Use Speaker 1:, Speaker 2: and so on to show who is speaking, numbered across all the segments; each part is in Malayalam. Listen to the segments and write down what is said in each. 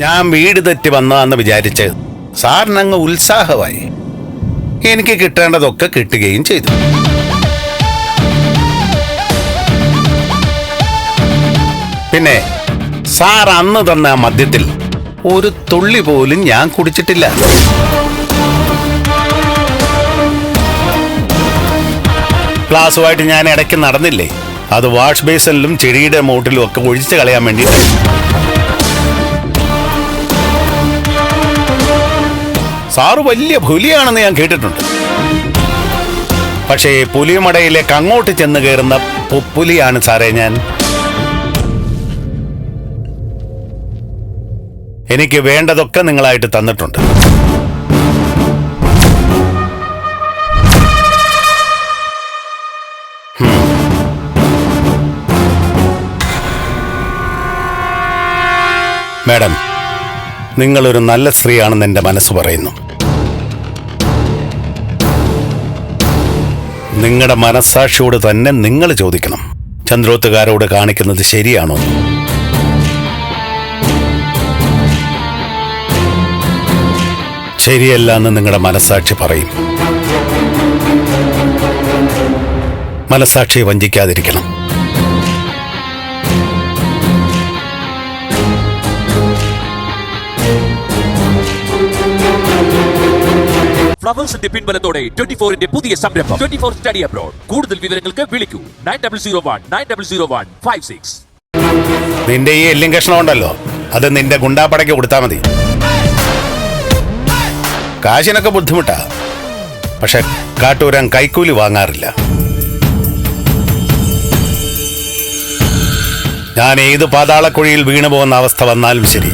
Speaker 1: ഞാൻ വീട് തെറ്റി വന്നതാന്ന് വിചാരിച്ച് സാറിനങ്ങ് ഉത്സാഹമായി. എനിക്ക് കിട്ടേണ്ടതൊക്കെ കിട്ടുകയും ചെയ്തു. പിന്നെ സാർ അന്ന് തന്ന ആ മദ്യത്തിൽ ഒരു തുള്ളി പോലും ഞാൻ കുടിച്ചിട്ടില്ല. ഗ്ലാസുമായിട്ട് ഞാൻ ഇടയ്ക്ക് നടന്നില്ലേ, അത് വാഷ് ബേസിനിലും ചെടിയുടെ മൂട്ടിലും ഒക്കെ ഒഴിച്ചു കളയാൻ വേണ്ടിയിട്ട്. സാറ് വലിയ പുലിയാണെന്ന് ഞാൻ കേട്ടിട്ടുണ്ട്. പക്ഷേ പുലിമടയിലേക്ക് അങ്ങോട്ട് ചെന്ന് കയറുന്ന പുലിയാണ് സാറേ ഞാൻ. എനിക്ക് വേണ്ടതൊക്കെ നിങ്ങളായിട്ട് തന്നിട്ടുണ്ട്. മാഡം, നിങ്ങളൊരു നല്ല സ്ത്രീയാണെന്ന് എൻ്റെ മനസ്സ് പറയുന്നു. നിങ്ങളുടെ മനസ്സാക്ഷിയോട് തന്നെ നിങ്ങൾ ചോദിക്കണം, ചന്ദ്രോത്തുകാരോട് കാണിക്കുന്നത് ശരിയാണോ? ശരിയല്ല എന്ന് നിങ്ങളുടെ മനസ്സാക്ഷി പറയും. മനസ്സാക്ഷിയെ വഞ്ചിക്കാതിരിക്കണം.
Speaker 2: ഫ്ലവേഴ്സിന്റെ പിൻബലത്തോടെ 24-ന്റെ പുതിയ സംരംഭം 24 സ്റ്റഡി അബ്രോഡ്. കൂടുതൽ വിവരങ്ങൾക്ക് വിളിക്കൂ 9001900156.
Speaker 1: നിന്റെ ഈ എല്ലും കഷ്ണം ഉണ്ടല്ലോ, അത് നിന്റെ ഗുണ്ടാപ്പടയ്ക്ക് കൊടുത്താൽ മതി. കാശിനൊക്കെ ബുദ്ധിമുട്ടാ, പക്ഷെ കാട്ടൂരാൻ കൈക്കൂലി വാങ്ങാറില്ല. ഞാൻ ഏത് പാതാളക്കുഴിയിൽ വീണു പോകുന്ന അവസ്ഥ വന്നാലും ശരി,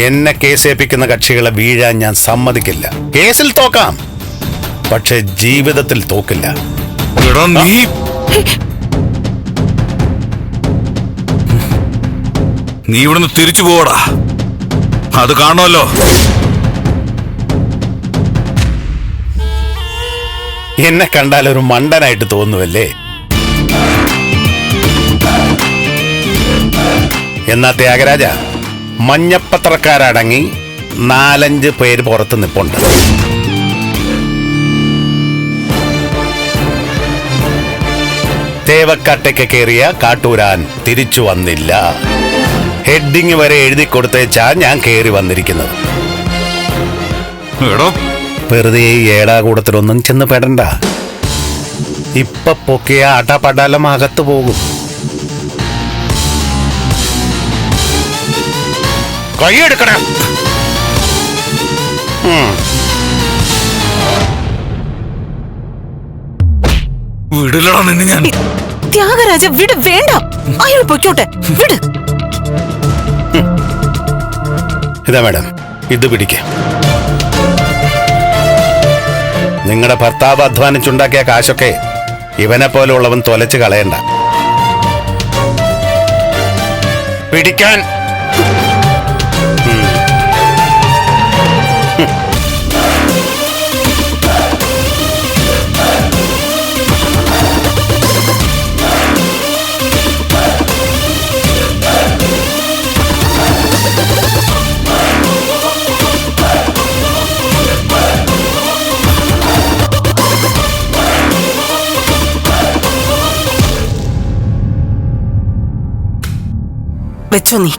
Speaker 1: എന്നെ കേസേൽപ്പിക്കുന്ന കക്ഷികളെ വീഴാൻ ഞാൻ സമ്മതിക്കില്ല. കേസിൽ തോക്കാം, പക്ഷെ ജീവിതത്തിൽ തോക്കില്ല.
Speaker 3: നീ ഇവിടുന്ന് തിരിച്ചു പോടാ, അത് കാണുമല്ലോ.
Speaker 1: എന്നെ കണ്ടാൽ ഒരു മണ്ടനായിട്ട് തോന്നുവല്ലേ? എന്നാ ത്യാഗരാജ, മഞ്ഞപ്പത്രക്കാരടങ്ങി 4-5 പേര് പുറത്ത് നിപ്പുണ്ട്. തേവക്കാട്ടേക്ക് കയറിയ കാട്ടൂരാൻ തിരിച്ചു വന്നില്ല. ഹെഡിങ് വരെ എഴുതി കൊടുത്തേച്ചാ ഞാൻ കയറി വന്നിരിക്കുന്നത്. വെറുതെ ഏടാകൂടത്തിലൊന്നും ചെന്ന് പെടണ്ട. ഇപ്പൊ പൊക്കിയ ആട്ടാപ്പടാലം അകത്ത് പോകും. കൈയെടുക്കണം.
Speaker 3: വിടില്ലടാ നിന്നെ ഞാൻ.
Speaker 4: ത്യാഗരാജ വിട്, വേണ്ട, അയാൾ പൊയ്ക്കോട്ടെ, വിട്.
Speaker 1: ഇതാ മാഡം, ഇത് പിടിക്ക. നിങ്ങളുടെ ഭർത്താവ് അധ്വാനിച്ചുണ്ടാക്കിയ കാശൊക്കെ ഇവനെ പോലുള്ളവൻ തൊലച്ച് കളയണ്ട. പിടിക്കാൻ.
Speaker 4: വെച്ചോ നീ.